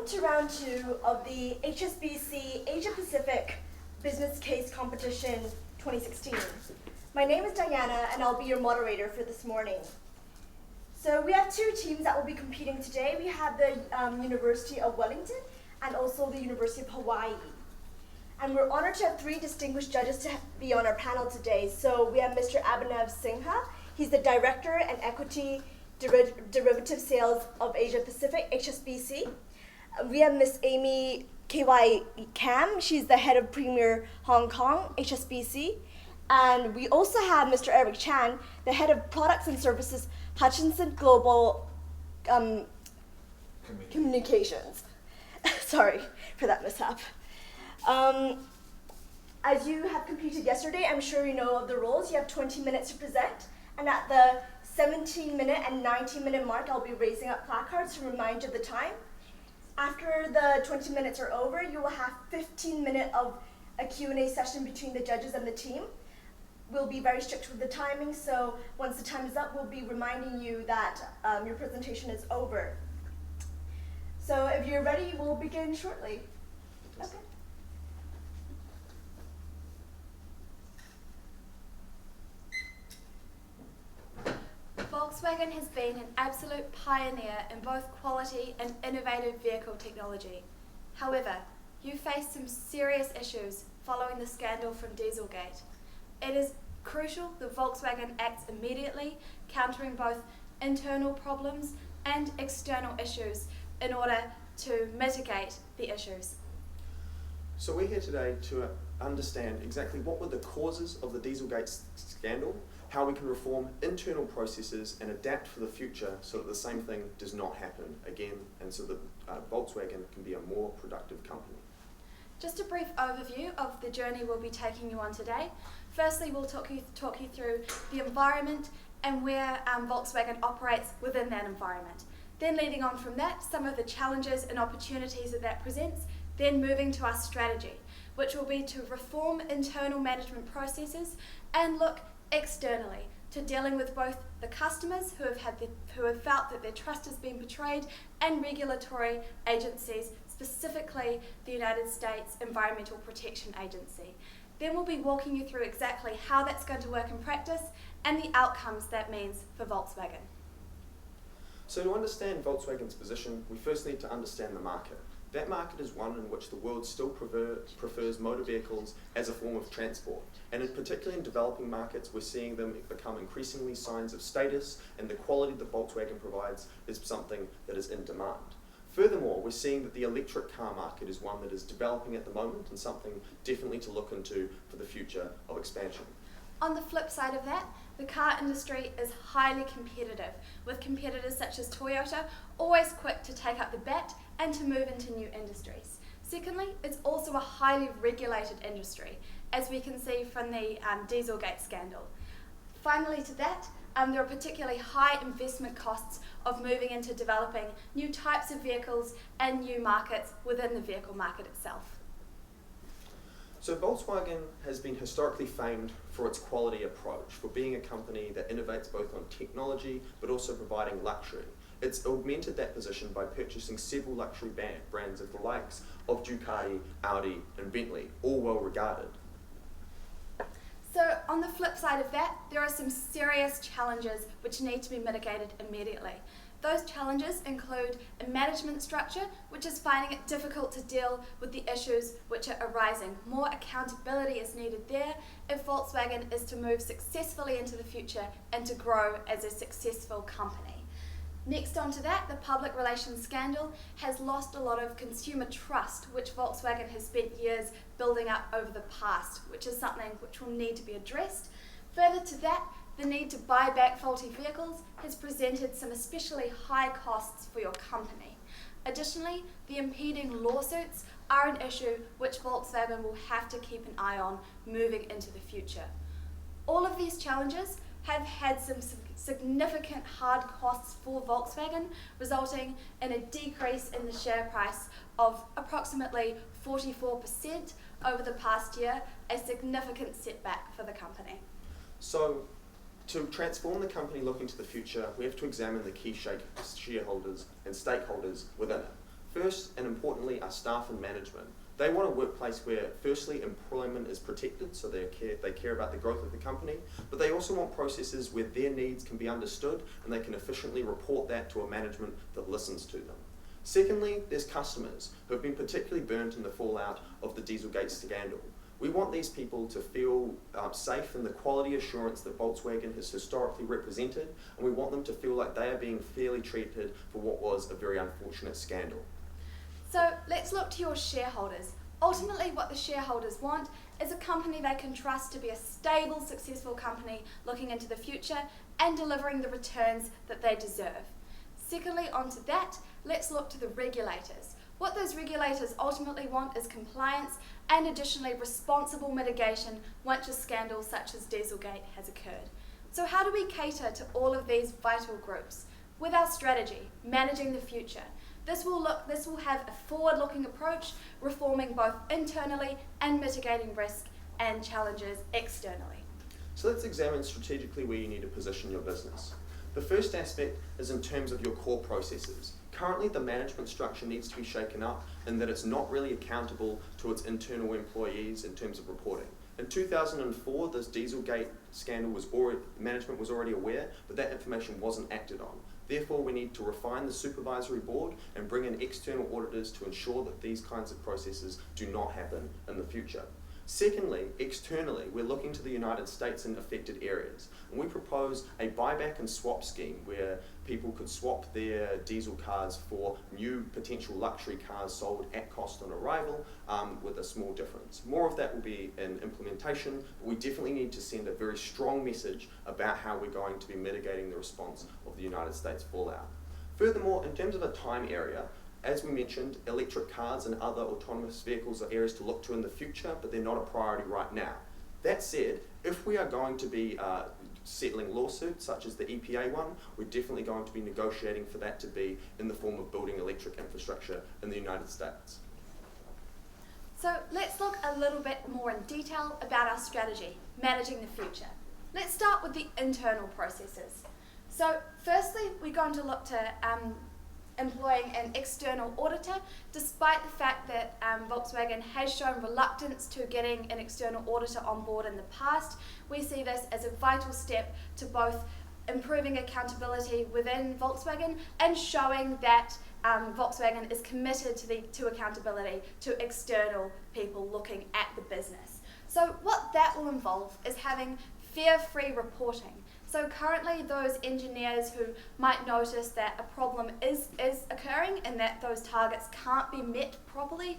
Welcome to round 2 of the HSBC Asia Pacific Business Case Competition 2016. My name is Diana and I'll be your moderator for this morning. So we have 2 teams that will be competing today. We have the University of Wellington and also the University of Hawaii. And we're honored to have 3 distinguished judges to be on our panel today. So we have Mr. Abhinav Singha. He's the Director and Equity Derivative Sales of Asia Pacific, HSBC. We have Miss Amy K.Y. Kam. She's the Head of Premier Hong Kong, HSBC. And we also have Mr. Eric Chan, the Head of Products and Services, Hutchinson Global Communications. Sorry for that mishap. As you have competed yesterday, I'm sure you know of the rules. You have 20 minutes to present, and at the 17-minute and 19-minute mark, I'll be raising up placards to remind you of the time. After the 20 minutes are over, you will have 15 minutes of a Q&A session between the judges and the team. We'll be very strict with the timing, so once the time is up, we'll be reminding you that your presentation is over. So if you're ready, we'll begin shortly. Okay. Volkswagen has been an absolute pioneer in both quality and innovative vehicle technology. However, you face some serious issues following the scandal from Dieselgate. It is crucial that Volkswagen acts immediately, countering both internal problems and external issues in order to mitigate the issues. So we're here today to understand exactly what were the causes of the Dieselgate scandal, how we can reform internal processes and adapt for the future so that the same thing does not happen again, and so that Volkswagen can be a more productive company. Just a brief overview of the journey we'll be taking you on today. Firstly, we'll talk you through the environment and where Volkswagen operates within that environment. Then leading on from that, some of the challenges and opportunities that presents, then moving to our strategy, which will be to reform internal management processes and look externally to dealing with both the customers who have felt that their trust has been betrayed and regulatory agencies, specifically the United States Environmental Protection Agency. Then we'll be walking you through exactly how that's going to work in practice and the outcomes that means for Volkswagen. So to understand Volkswagen's position, we first need to understand the market. That market is one in which the world still prefers motor vehicles as a form of transport. And particularly in developing markets, we're seeing them become increasingly signs of status, and the quality that Volkswagen provides is something that is in demand. Furthermore, we're seeing that the electric car market is one that is developing at the moment and something definitely to look into for the future of expansion. On the flip side of that, the car industry is highly competitive, with competitors such as Toyota always quick to take up the bat and to move into new industries. Secondly, it's also a highly regulated industry, as we can see from the Dieselgate scandal. Finally to that, there are particularly high investment costs of moving into developing new types of vehicles and new markets within the vehicle market itself. So Volkswagen has been historically famed for its quality approach, for being a company that innovates both on technology but also providing luxury. It's augmented that position by purchasing several luxury brands of the likes of Ducati, Audi and Bentley, all well regarded. So on the flip side of that, there are some serious challenges which need to be mitigated immediately. Those challenges include a management structure which is finding it difficult to deal with the issues which are arising. More accountability is needed there if Volkswagen is to move successfully into the future and to grow as a successful company. Next on to that, the public relations scandal has lost a lot of consumer trust, which Volkswagen has spent years building up over the past, which is something which will need to be addressed. Further to that, the need to buy back faulty vehicles has presented some especially high costs for your company. Additionally, the impending lawsuits are an issue which Volkswagen will have to keep an eye on moving into the future. All of these challenges have had some significant hard costs for Volkswagen, resulting in a decrease in the share price of approximately 44% over the past year, a significant setback for the company. So, to transform the company looking to the future, we have to examine the key shareholders and stakeholders within it. First, and importantly, are staff and management. They want a workplace where, firstly, employment is protected, so they care about the growth of the company, but they also want processes where their needs can be understood and they can efficiently report that to a management that listens to them. Secondly, there's customers who have been particularly burnt in the fallout of the Dieselgate scandal. We want these people to feel safe in the quality assurance that Volkswagen has historically represented, and we want them to feel like they are being fairly treated for what was a very unfortunate scandal. So let's look to your shareholders. Ultimately, what the shareholders want is a company they can trust to be a stable, successful company looking into the future and delivering the returns that they deserve. Secondly, onto that, let's look to the regulators. What those regulators ultimately want is compliance and additionally responsible mitigation once a scandal such as Dieselgate has occurred. So how do we cater to all of these vital groups? With our strategy, managing the future, this will have a forward-looking approach, reforming both internally and mitigating risk and challenges externally. So let's examine strategically where you need to position your business. The first aspect is in terms of your core processes. Currently, the management structure needs to be shaken up in that it's not really accountable to its internal employees in terms of reporting. In 2004, this Dieselgate scandal management was already aware, but that information wasn't acted on. Therefore, we need to refine the Supervisory Board and bring in external auditors to ensure that these kinds of processes do not happen in the future. Secondly, externally, we're looking to the United States in affected areas, and we propose a buyback and swap scheme where people could swap their diesel cars for new potential luxury cars sold at cost on arrival with a small difference. More of that will be in implementation, but we definitely need to send a very strong message about how we're going to be mitigating the response of the United States fallout. Furthermore, in terms of a time area, as we mentioned, electric cars and other autonomous vehicles are areas to look to in the future, but they're not a priority right now. That said, if we are going to be settling lawsuits such as the EPA one, we're definitely going to be negotiating for that to be in the form of building electric infrastructure in the United States. So let's look a little bit more in detail about our strategy, managing the future. Let's start with the internal processes. So firstly, we're going to look to employing an external auditor, despite the fact that Volkswagen has shown reluctance to getting an external auditor on board in the past. We see this as a vital step to both improving accountability within Volkswagen and showing that Volkswagen is committed to accountability to external people looking at the business. So what that will involve is having fear-free reporting. So currently those engineers who might notice that a problem is occurring and that those targets can't be met properly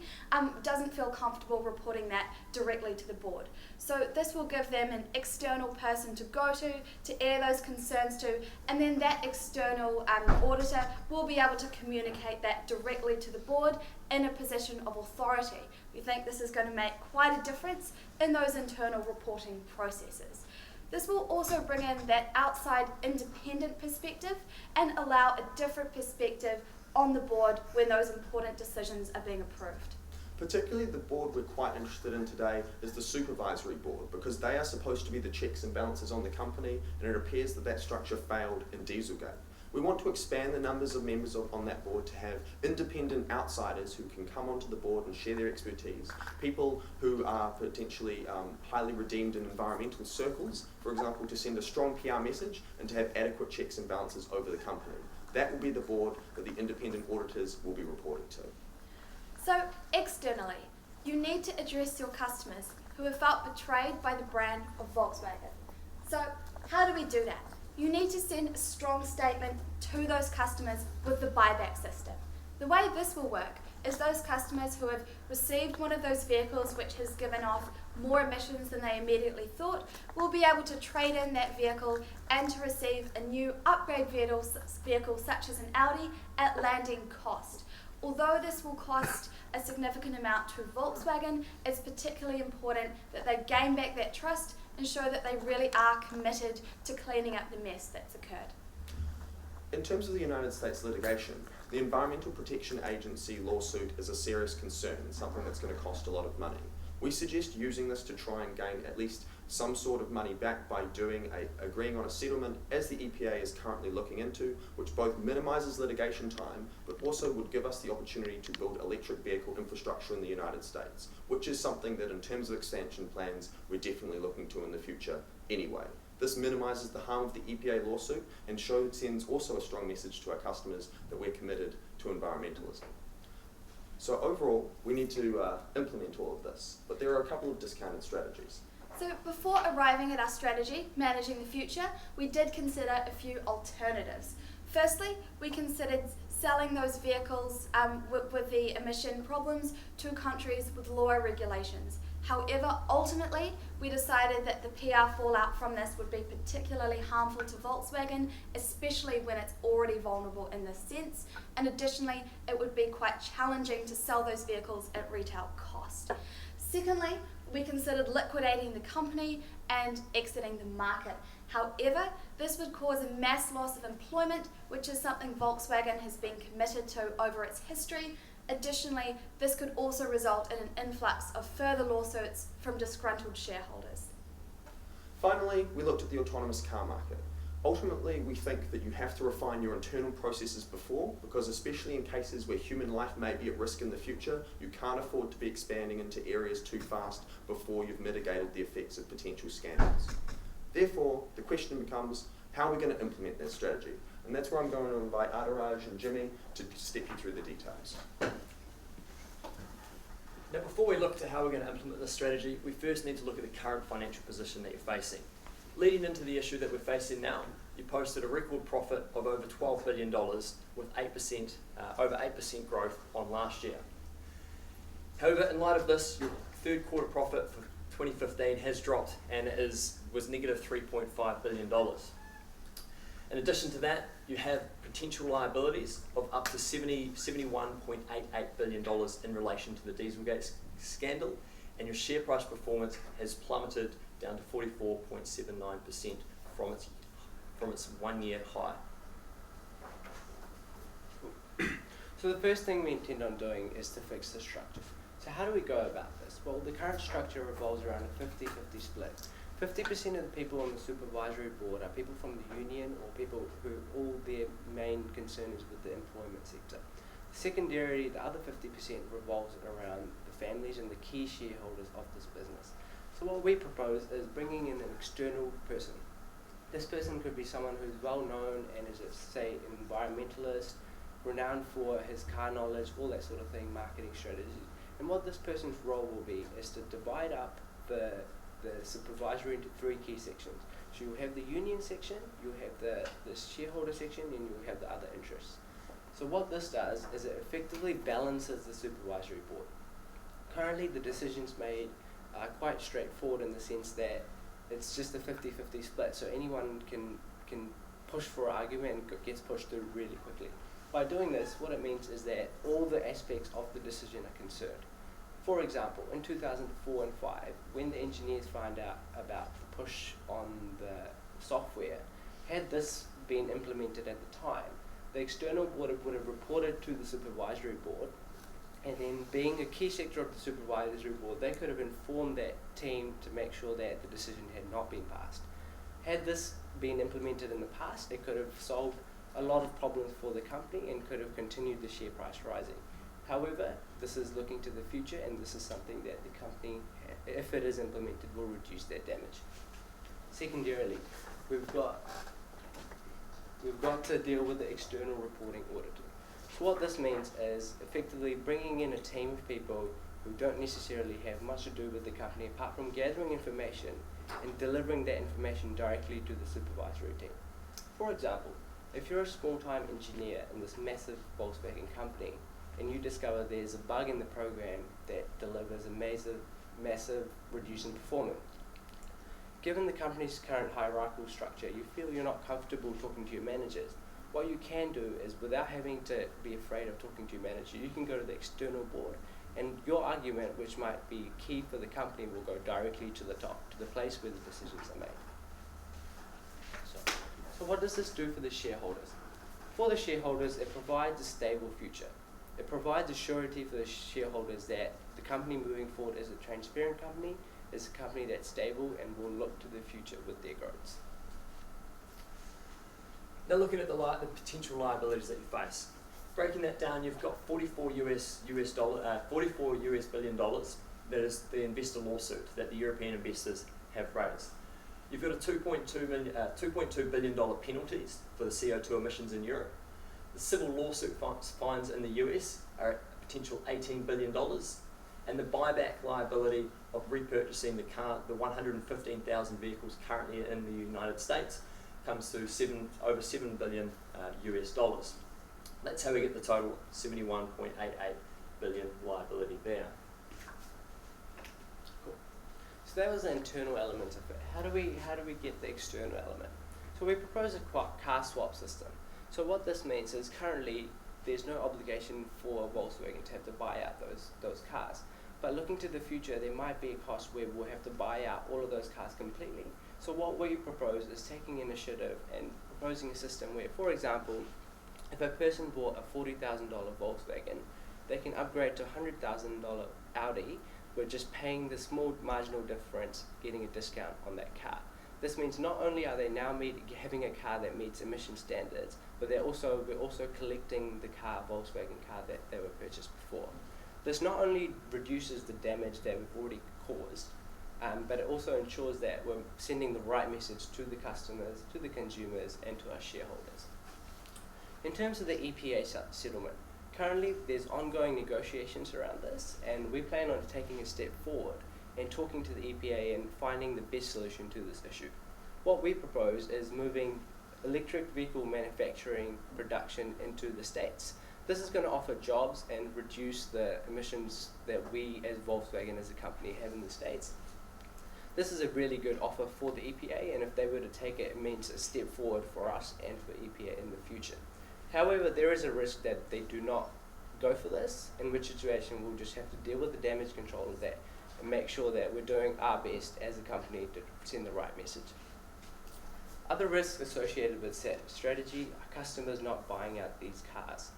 doesn't feel comfortable reporting that directly to the board. So this will give them an external person to go to air those concerns to, and then that external auditor will be able to communicate that directly to the board in a position of authority. We think this is going to make quite a difference in those internal reporting processes. This will also bring in that outside independent perspective and allow a different perspective on the board when those important decisions are being approved. Particularly the board we're quite interested in today is the Supervisory Board, because they are supposed to be the checks and balances on the company, and it appears that structure failed in Dieselgate. We want to expand the numbers of members on that board to have independent outsiders who can come onto the board and share their expertise, people who are potentially highly redeemed in environmental circles, for example, to send a strong PR message and to have adequate checks and balances over the company. That will be the board that the independent auditors will be reporting to. So externally, you need to address your customers who have felt betrayed by the brand of Volkswagen. So how do we do that? You need to send a strong statement to those customers with the buyback system. The way this will work is those customers who have received one of those vehicles which has given off more emissions than they immediately thought will be able to trade in that vehicle and to receive a new upgrade vehicle such as an Audi at landing cost. Although this will cost a significant amount to Volkswagen, it's particularly important that they gain back that trust and show that they really are committed to cleaning up the mess that's occurred. In terms of the United States litigation, the Environmental Protection Agency lawsuit is a serious concern, something that's going to cost a lot of money. We suggest using this to try and gain at least some sort of money back by agreeing on a settlement, as the EPA is currently looking into, which both minimises litigation time but also would give us the opportunity to build electric vehicle infrastructure in the United States, which is something that in terms of expansion plans we're definitely looking to in the future anyway. This minimises the harm of the EPA lawsuit and sends also a strong message to our customers that we're committed to environmentalism. So overall, we need to implement all of this, but there are a couple of discounted strategies. So before arriving at our strategy, managing the future, we did consider a few alternatives. Firstly, we considered selling those vehicles with the emission problems to countries with lower regulations. However, ultimately, we decided that the PR fallout from this would be particularly harmful to Volkswagen, especially when it's already vulnerable in this sense, and additionally, it would be quite challenging to sell those vehicles at retail cost. Secondly, we considered liquidating the company and exiting the market. However, this would cause a mass loss of employment, which is something Volkswagen has been committed to over its history. Additionally, this could also result in an influx of further lawsuits from disgruntled shareholders. Finally, we looked at the autonomous car market. Ultimately, we think that you have to refine your internal processes before, because especially in cases where human life may be at risk in the future, you can't afford to be expanding into areas too fast before you've mitigated the effects of potential scandals. Therefore, the question becomes, how are we going to implement that strategy? And that's where I'm going to invite Adaraj and Jimmy to step you through the details. Now, before we look to how we're going to implement this strategy, we first need to look at the current financial position that you're facing. Leading into the issue that we're facing now, you posted a record profit of over $12 billion with over 8% growth on last year. However, in light of this, your third quarter profit for 2015 has dropped and was negative $3.5 billion. In addition to that, you have potential liabilities of up to $71.88 billion in relation to the Dieselgate scandal, and your share price performance has plummeted down to 44.79% from its 1 year high. So the first thing we intend on doing is to fix the structure. So how do we go about this? Well, the current structure revolves around a 50-50 split. 50% of the people on the Supervisory Board are people from the union or people who all their main concern is with the employment sector. Secondarily, the other 50% revolves around the families and the key shareholders of this business. So what we propose is bringing in an external person. This person could be someone who's well known and is, say, an environmentalist, renowned for his car knowledge, all that sort of thing, marketing strategies. And what this person's role will be is to divide up the supervisory into three key sections. So you'll have the union section, you'll have the shareholder section, and you'll have the other interests. So what this does is it effectively balances the supervisory board. Currently the decisions made are quite straightforward in the sense that it's just a 50-50 split, so anyone can push for an argument and gets pushed through really quickly. By doing this, what it means is that all the aspects of the decision are concerned. For example, in 2004 and 5, when the engineers found out about the push on the software, had this been implemented at the time, the external board would have reported to the supervisory board, and then being a key sector of the supervisory board, they could have informed that team to make sure that the decision had not been passed. Had this been implemented in the past, it could have solved a lot of problems for the company and could have continued the share price rising. However, this is looking to the future, and this is something that the company, if it is implemented, will reduce that damage. Secondarily, we've got to deal with the external reporting auditor. So what this means is effectively bringing in a team of people who don't necessarily have much to do with the company apart from gathering information and delivering that information directly to the supervisory team. For example, if you're a small-time engineer in this massive Volkswagen company and you discover there's a bug in the program that delivers a massive reduction in performance, given the company's current hierarchical structure, you feel you're not comfortable talking to your managers. What you can do is, without having to be afraid of talking to your manager, you can go to the external board, and your argument, which might be key for the company, will go directly to the top, to the place where the decisions are made. So what does this do for the shareholders? For the shareholders, it provides a stable future. It provides a surety for the shareholders that the company moving forward is a transparent company, is a company that's stable and will look to the future with their growth. Now looking at the potential liabilities that you face. Breaking that down, you've got $44 billion that is the investor lawsuit that the European investors have raised. You've got a $2.2 billion penalties for the CO2 emissions in Europe. The civil lawsuit fines in the US are a potential $18 billion, and the buyback liability of repurchasing the 115,000 vehicles currently in the United States comes to over $7 billion US dollars. That's how we get the total 71.88 billion liability there. Cool. So that was the internal element of it. How do we get the external element? So we propose a car swap system. So what this means is currently there's no obligation for Volkswagen to have to buy out those cars. But looking to the future, there might be a cost where we'll have to buy out all of those cars completely. So what we propose is taking initiative and proposing a system where, for example, if a person bought a $40,000 Volkswagen, they can upgrade to a $100,000 Audi with just paying the small marginal difference, getting a discount on that car. This means not only are they now having a car that meets emission standards, but we're also collecting the Volkswagen car that they were purchased before. This not only reduces the damage that we've already caused, but it also ensures that we're sending the right message to the customers, to the consumers, and to our shareholders. In terms of the EPA settlement, currently there's ongoing negotiations around this, and we plan on taking a step forward and talking to the EPA and finding the best solution to this issue. What we propose is moving electric vehicle manufacturing production into the States. This is going to offer jobs and reduce the emissions that we as Volkswagen as a company have in the States. This is a really good offer for the EPA, and if they were to take it, it means a step forward for us and for EPA in the future. However, there is a risk that they do not go for this, in which situation we'll just have to deal with the damage control of that and make sure that we're doing our best as a company to send the right message. Other risks associated with that strategy are customers not buying out these cars.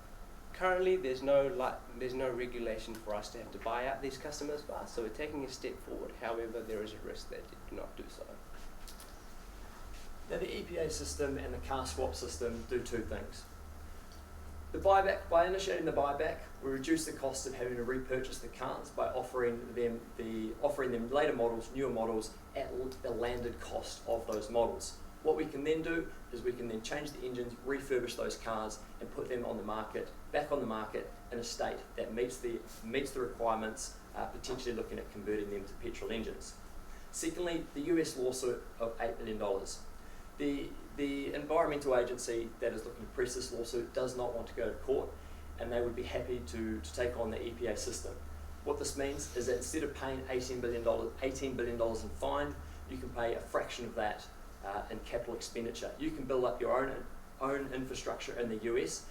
Currently, there's no regulation for us to have to buy out these customers for us, so we're taking a step forward. However, there is a risk that they do not do so. Now the EPA system and the car swap system do two things. The buyback, by initiating the buyback, we reduce the cost of having to repurchase the cars by offering them later models, newer models, at the landed cost of those models. What we can then do is we can then change the engines, refurbish those cars, and put them on the market, back on the market in a state that meets the requirements, potentially looking at converting them to petrol engines. Secondly, the US lawsuit of $8 billion. The environmental agency that is looking to press this lawsuit does not want to go to court, and they would be happy to take on the EPA system. What this means is that instead of paying $18 billion in fine, you can pay a fraction of that in capital expenditure. You can build up your own infrastructure in the US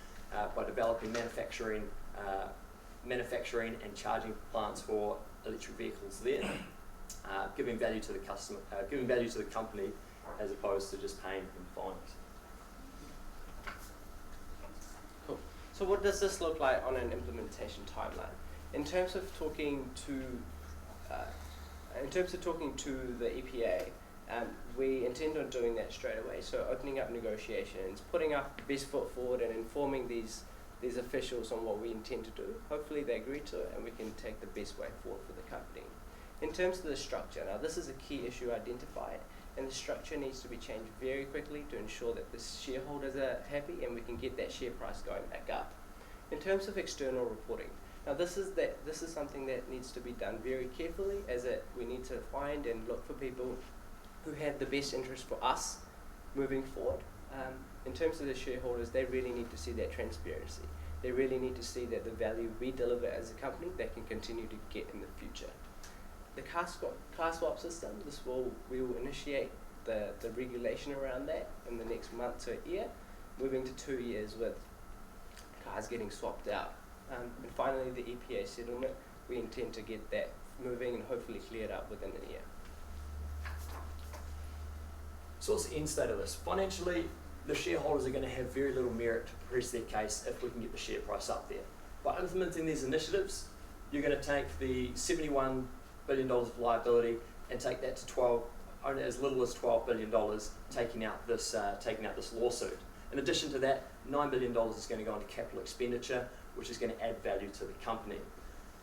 by developing manufacturing and charging plants for electric vehicles there, giving value to the customer, giving value to the company, as opposed to just paying them fines. Cool. So what does this look like on an implementation timeline? In terms of talking to the EPA, we intend on doing that straight away. So opening up negotiations, putting our best foot forward, and informing these officials on what we intend to do. Hopefully they agree to it, and we can take the best way forward for the company. In terms of the structure, now this is a key issue identified, and the structure needs to be changed very quickly to ensure that the shareholders are happy and we can get that share price going back up. In terms of external reporting, now this is something that needs to be done very carefully, as we need to find and look for people who have the best interest for us moving forward. In terms of the shareholders, they really need to see that transparency. They really need to see that the value we deliver as a company, they can continue to get in the future. The car swap system, we will initiate the regulation around that in the next month to a year, moving to 2 years with cars getting swapped out. And finally, the EPA settlement, we intend to get that moving and hopefully cleared up within a year. So what's the end state of this? Financially, the shareholders are going to have very little merit to press their case if we can get the share price up there. By implementing these initiatives, you're going to take the $71 billion of liability and take that to only as little as $12 billion, taking out this lawsuit. In addition to that, $9 billion is going to go into capital expenditure, which is going to add value to the company.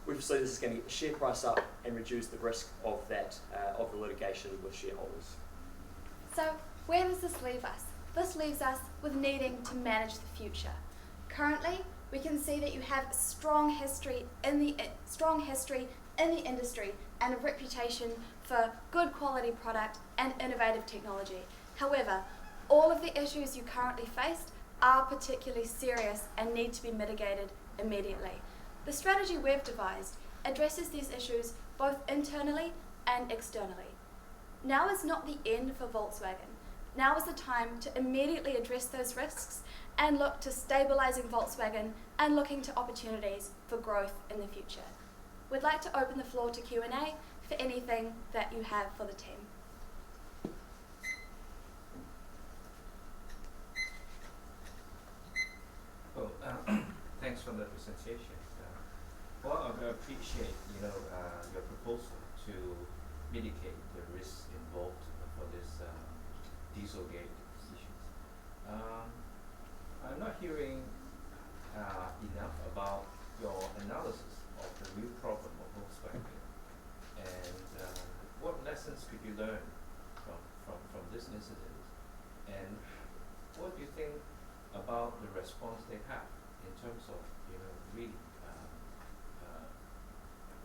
Obviously, this is going to get the share price up and reduce the risk of the litigation with shareholders. So, where does this leave us? This leaves us with needing to manage the future. Currently, we can see that you have a strong history in the industry and a reputation for good quality product and innovative technology. However, all of the issues you currently face are particularly serious and need to be mitigated immediately. The strategy we've devised addresses these issues both internally and externally. Now is not the end for Volkswagen. Now is the time to immediately address those risks and look to stabilising Volkswagen and looking to opportunities for growth in the future. We'd like to open the floor to Q&A for anything that you have for the team. Well, thanks for the presentation. Well, I appreciate your proposal to mitigate the risks involved for this Dieselgate decisions. I'm not hearing enough about your analysis of the real problem of Volkswagen, and what lessons could you learn from this incident, and what do you think about the response they have in terms of really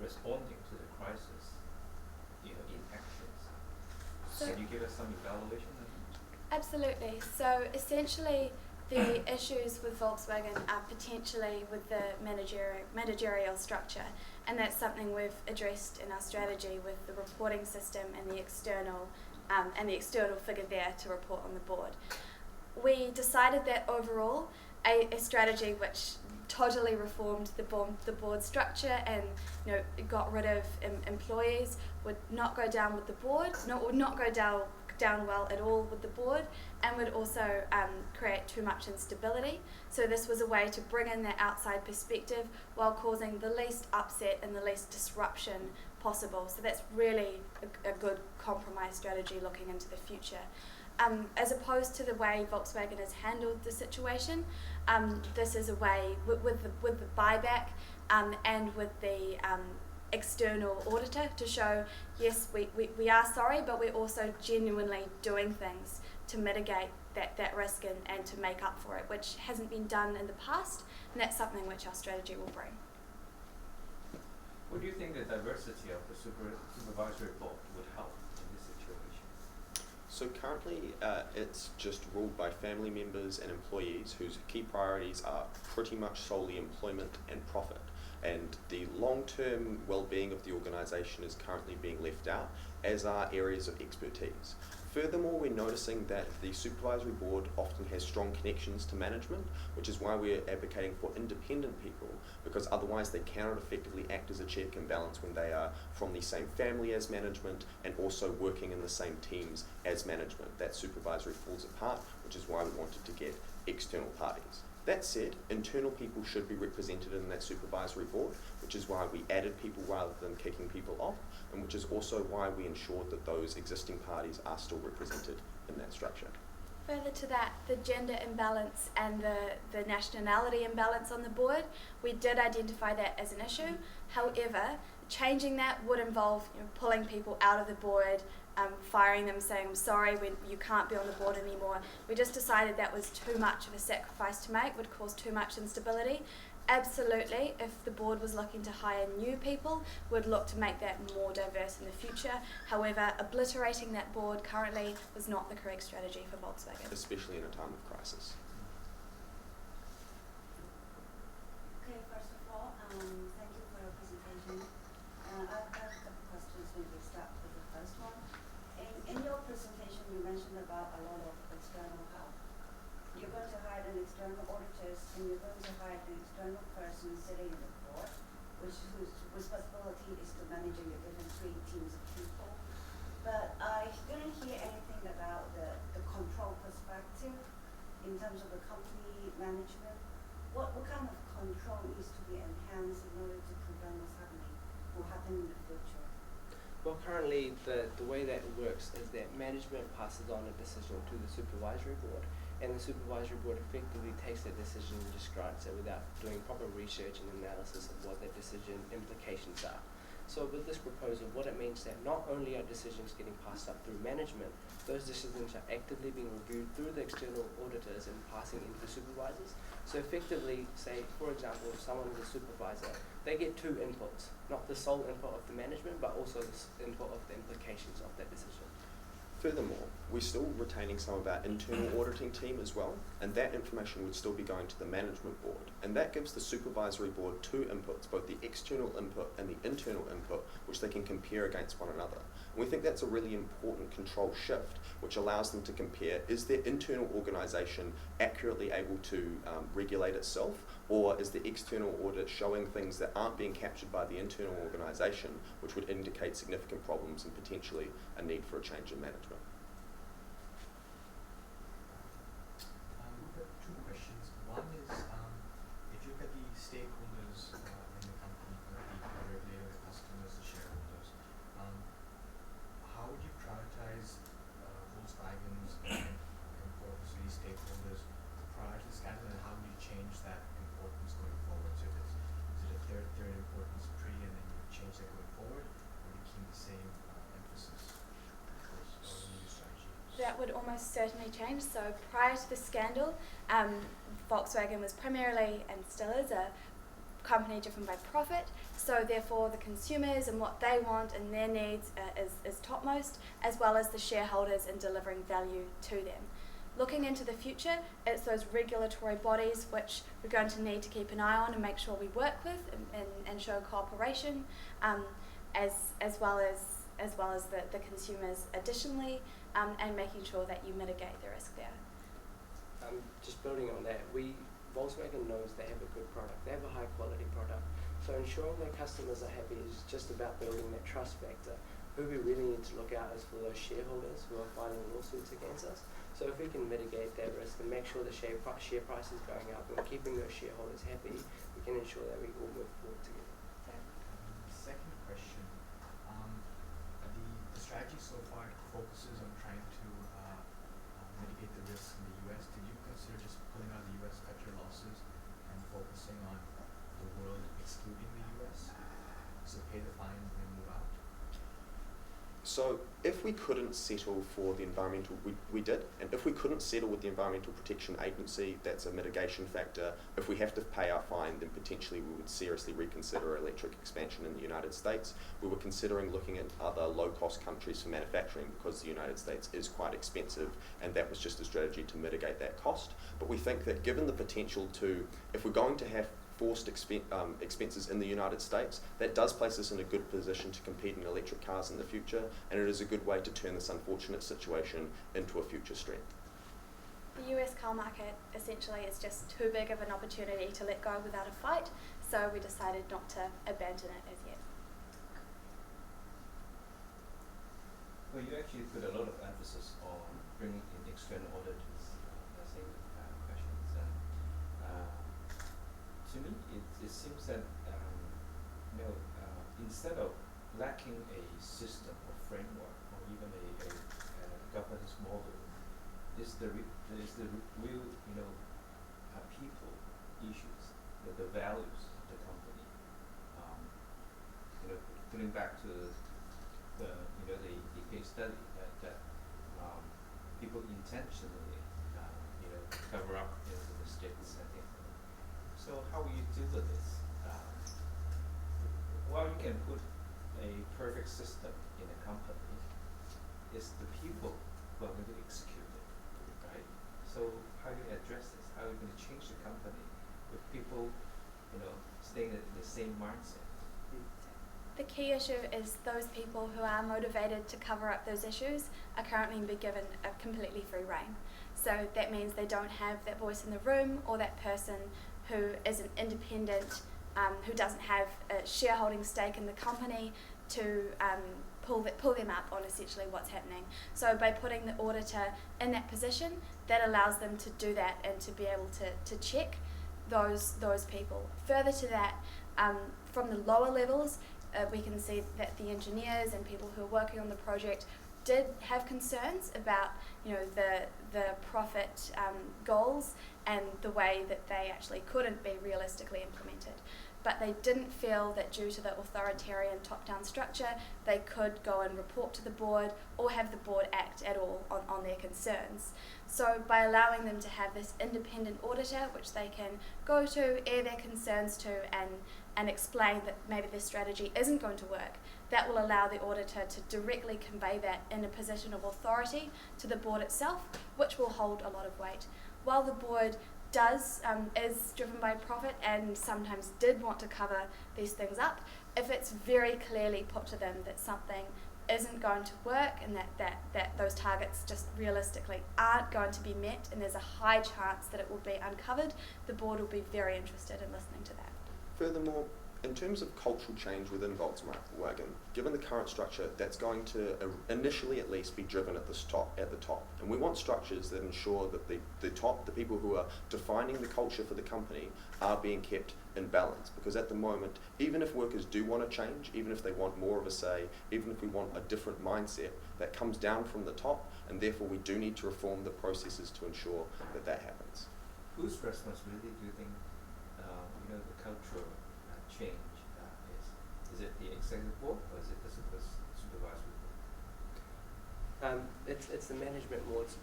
responding to the crisis in actions? So Can you give us some evaluation? absolutely. So essentially, the issues with Volkswagen are potentially with the managerial structure, and that's something we've addressed in our strategy with the reporting system and the external figure there to report on the board. We decided that overall, a strategy which totally reformed the board structure and got rid of employees would not go down with the board, would not go down well at all with the board, and would also create too much instability. So this was a way to bring in that outside perspective while causing the least upset and the least disruption possible. So that's really a good compromise strategy looking into the future. As opposed to the way Volkswagen has handled the situation, this is a way with the buyback and with the external auditor to show, yes, we are sorry, but we're also genuinely doing things to mitigate that risk and to make up for it, which hasn't been done in the past, and that's something which our strategy will bring. What do you think the diversity of the supervisory board would help in this situation? So currently it's just ruled by family members and employees whose key priorities are pretty much solely employment and profit. And the long-term well-being of the organisation is currently being left out, as are areas of expertise. Furthermore, we're noticing that the Supervisory Board often has strong connections to management, which is why we're advocating for independent people, because otherwise they cannot effectively act as a check and balance when they are from the same family as management and also working in the same teams as management. That supervisory falls apart, which is why we wanted to get external parties. That said, internal people should be represented in that Supervisory Board, which is why we added people rather than kicking people off, and which is also why we ensured that those existing parties are still represented in that structure. Further to that, the gender imbalance and the nationality imbalance on the board, we did identify that as an issue. However, changing that would involve pulling people out of the board, firing them, saying, I'm sorry, you can't be on the board anymore. We just decided that was too much of a sacrifice to make, would cause too much instability. Absolutely, if the board was looking to hire new people, we'd look to make that more diverse in the future. However, obliterating that board currently was not the correct strategy for Volkswagen. Especially in a time of crisis. Okay, first of all, thank you for your presentation. I have a couple questions. Maybe start with the first one. In your presentation, you mentioned about a lot of external help. You're going to hire an external auditors, and you're going to hire an external person sitting in the board, whose responsibility is to managing the different 3 teams of people. But I didn't hear anything about the control perspective in terms of the company management. What kind of control needs to be enhanced in order to prevent what's happening, will happen in the future? Well, currently the way that it works is that management passes on a decision to the supervisory board, and the supervisory board effectively takes that decision and describes it without doing proper research and analysis of what that decision implications are. So with this proposal, what it means that not only are decisions getting passed up through management, those decisions are actively being reviewed through the external auditors and passing into the supervisors. So effectively, say, for example, if someone is a supervisor, they get two inputs, not the sole input of the management, but also the input of the implications of that decision. Furthermore, we're still retaining some of our internal auditing team as well, and that information would still be going to the management board. And that gives the supervisory board two inputs, both the external input and the internal input, which they can compare against one another. And we think that's a really important control shift, which allows them to compare, is their internal organisation accurately able to regulate itself, or is the external audit showing things that aren't being captured by the internal organisation, which would indicate significant problems and potentially a need for a change in management. We've got two questions. One is, if you look at the stakeholders in the company, the regulator, the customers, the shareholders, how would you prioritize Volkswagen's importance to these stakeholders prior to the scandal, and how would you change that importance going forward? So is it a third importance pre, and then you change that going forward, or do you keep the same emphasis or new strategy? That would almost certainly change. So prior to the scandal, Volkswagen was primarily, and still is, a company driven by profit. So therefore the consumers and what they want and their needs is topmost, as well as the shareholders in delivering value to them. Looking into the future, it's those regulatory bodies which we're going to need to keep an eye on and make sure we work with and show cooperation, as well as the consumers additionally, and making sure that you mitigate the risk there. Just building on that, Volkswagen knows they have a good product, they have a high quality product, so ensuring their customers are happy is just about building that trust factor. Who we really need to look out is for those shareholders who are filing lawsuits against us. So if we can mitigate that risk and make sure the share price is going up and keeping those shareholders happy, we can ensure that we all move forward together. Second question, the strategy so far focuses on trying to mitigate the risks in the US. Did you consider just pulling out of the US, cut your losses, and focusing on the world excluding the US? So pay the fine and move out? So if we couldn't settle for the environmental, we did, and if we couldn't settle with the Environmental Protection Agency, that's a mitigation factor. If we have to pay our fine, then potentially we would seriously reconsider electric expansion in the United States. We were considering looking at other low-cost countries for manufacturing because the United States is quite expensive, and that was just a strategy to mitigate that cost. But we think that given the potential to, if we're going to have forced expenses in the United States, that does place us in a good position to compete in electric cars in the future, and it is a good way to turn this unfortunate situation into a future strength. The US car market essentially is just too big of an opportunity to let go without a fight, so we decided not to abandon it as yet. Well, you actually put a lot of emphasis on bringing in external auditors, same questions, and to me, it seems that instead of lacking a system or framework or even a governance model, is the real people issues, the values of the company. Putting back to the case study that people intentionally cover up the mistakes. I think. So how will you deal with this? While you can put a perfect system in a company, it's the people who are going to execute it, right? So how do you address this? How are you going to change the company with people, staying in the same mindset? The key issue is those people who are motivated to cover up those issues are currently being given a completely free rein. So that means they don't have that voice in the room or that person who is an independent, who doesn't have a shareholding stake in the company to pull them up on essentially what's happening. So by putting the auditor in that position, that allows them to do that and to be able to check those people. Further to that, from the lower levels, we can see that the engineers and people who are working on the project did have concerns about, the profit goals and the way that they actually couldn't be realistically implemented. But they didn't feel that due to the authoritarian top-down structure, they could go and report to the board or have the board act at all on their concerns. So by allowing them to have this independent auditor, which they can go to, air their concerns to, and explain that maybe their strategy isn't going to work, that will allow the auditor to directly convey that in a position of authority to the board itself, which will hold a lot of weight. While the board is driven by profit and sometimes did want to cover these things up, if it's very clearly put to them that something isn't going to work and that those targets just realistically aren't going to be met and there's a high chance that it will be uncovered, the board will be very interested in listening to that. Furthermore, in terms of cultural change within Volkswagen, given the current structure, that's going to initially at least be driven at the top. And we want structures that ensure that the people who are defining the culture for the company are being kept in balance. Because at the moment, even if workers do want to change, even if they want more of a say, even if we want a different mindset, that comes down from the top, and therefore we do need to reform the processes to ensure that that happens. Whose responsibility do you think, the cultural change is? Is it the executive board or is it the supervisory board? It's the management board's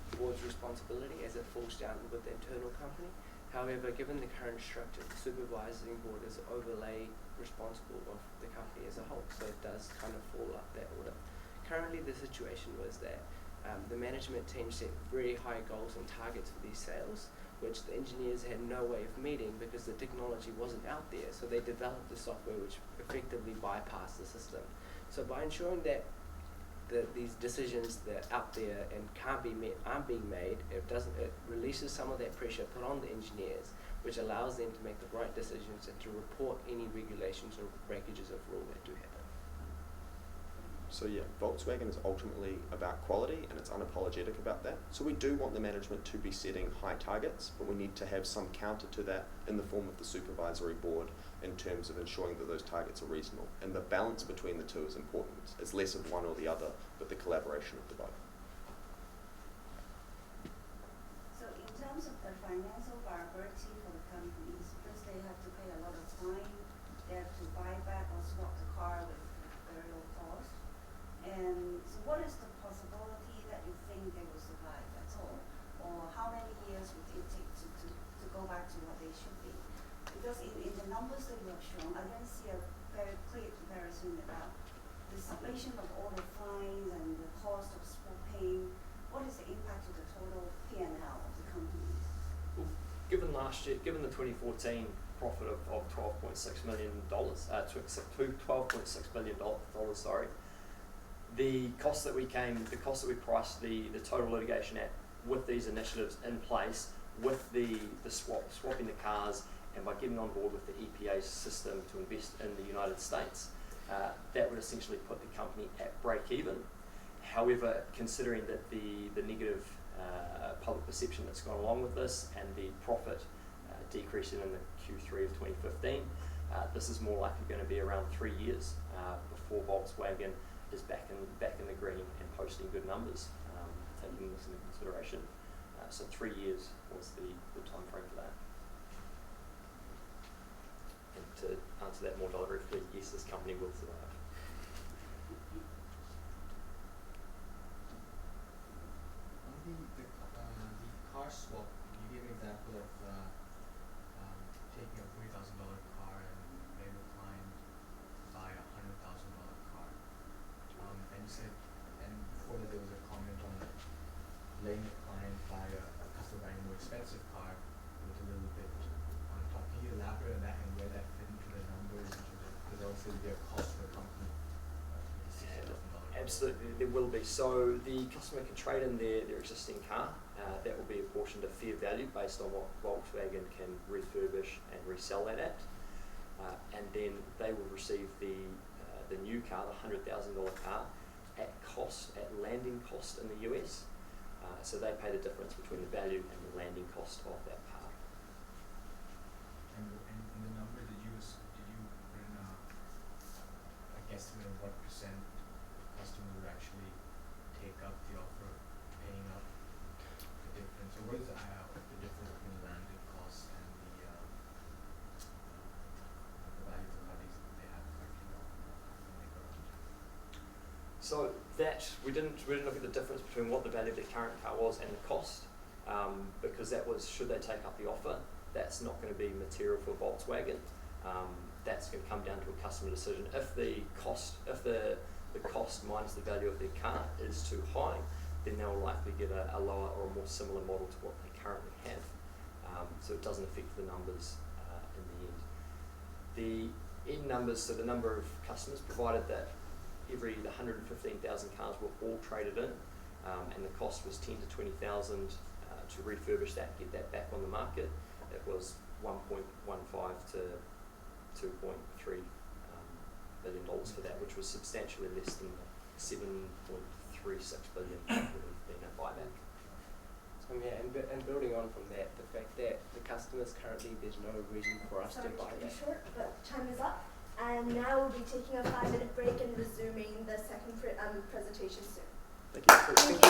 responsibility as it falls down with the internal company. However, given the current structure, the supervising board is overlay responsible of the company as a whole, so it does kind of fall up that order. Currently, the situation was that the management team set very high goals and targets for these sales, which the engineers had no way of meeting because the technology wasn't out there. So they developed the software which effectively bypassed the system. So by ensuring that these decisions that are out there and can't be met aren't being made, it releases some of that pressure put on the engineers, which allows them to make the right decisions and to report any regulations or breakages of rule that do happen. So yeah, Volkswagen is ultimately about quality and it's unapologetic about that. So we do want the management to be setting high targets, but we need to have some counter to that in the form of the supervisory board in terms of ensuring that those targets are reasonable. And the balance between the two is important. It's less of one or the other, but the collaboration of the both. So in terms of the financial viability for the companies, because they have to pay a lot of fine, they have to buy back or swap the car with very low cost. And so what is the possibility that you think they will survive at all? Or how many years would it take to go back to what they should be? Because in the numbers that you have shown, I don't see a very clear comparison about the summation of all the fines and the cost of swapping. What is the impact to the total P&L of the companies? Well, given the 2014 profit of $12.6 million, $12.6 billion, sorry. The cost that we priced the total litigation at with these initiatives in place, with the swapping the cars, and by getting on board with the EPA system to invest in the United States, that would essentially put the company at break even. However, considering that the negative public perception that's gone along with this and the profit decreasing in the Q3 of 2015, this is more likely going to be around 3 years before Volkswagen is back in the green and posting good numbers, taking this into consideration. So 3 years was the time frame for that. And to answer that more directly, yes, this company will survive. On the car swap, you gave an example of taking a $40,000 car and letting the client buy a $100,000 car. And you said, and before that there was a comment on letting the client buy a customer buying a more expensive car with a little bit on top. Can you elaborate on that and where that fit into the numbers? Because obviously there'll be a cost for the company. $60,000. Absolutely, there will be. So the customer can trade in their existing car. That will be apportioned to fair value based on what Volkswagen can refurbish and resell that at. And then they will receive the new car, the $100,000 car, at landing cost in the US. So they pay the difference between the value and the landing cost of that car. estimate of what percent of customers would actually take up the offer, paying up the difference? Or what is the difference between the landed costs and the value of the monies that they have effectively when they go out? So that we didn't look at the difference between what the value of their current car was and the cost, because that was, should they take up the offer, that's not going to be material for Volkswagen. That's going to come down to a customer decision. If the cost minus the value of their car is too high, then they'll likely get a lower or a more similar model to what they currently have. So it doesn't affect the numbers in the end. The end numbers, so the number of customers, provided that the 115,000 cars were all traded in, and the cost was 10 to 20,000 to refurbish that, get that back on the market. It was 1.15 to 2.3 billion dollars for that, which was substantially less than the 7.36 billion that would have been a buyback. So yeah, and building on from that, the fact that the customers currently, there's no reason for us to Sorry to buy be that. short, but time is up. And now we'll be taking a 5-minute break and resuming the second presentation soon. Thank you. Thank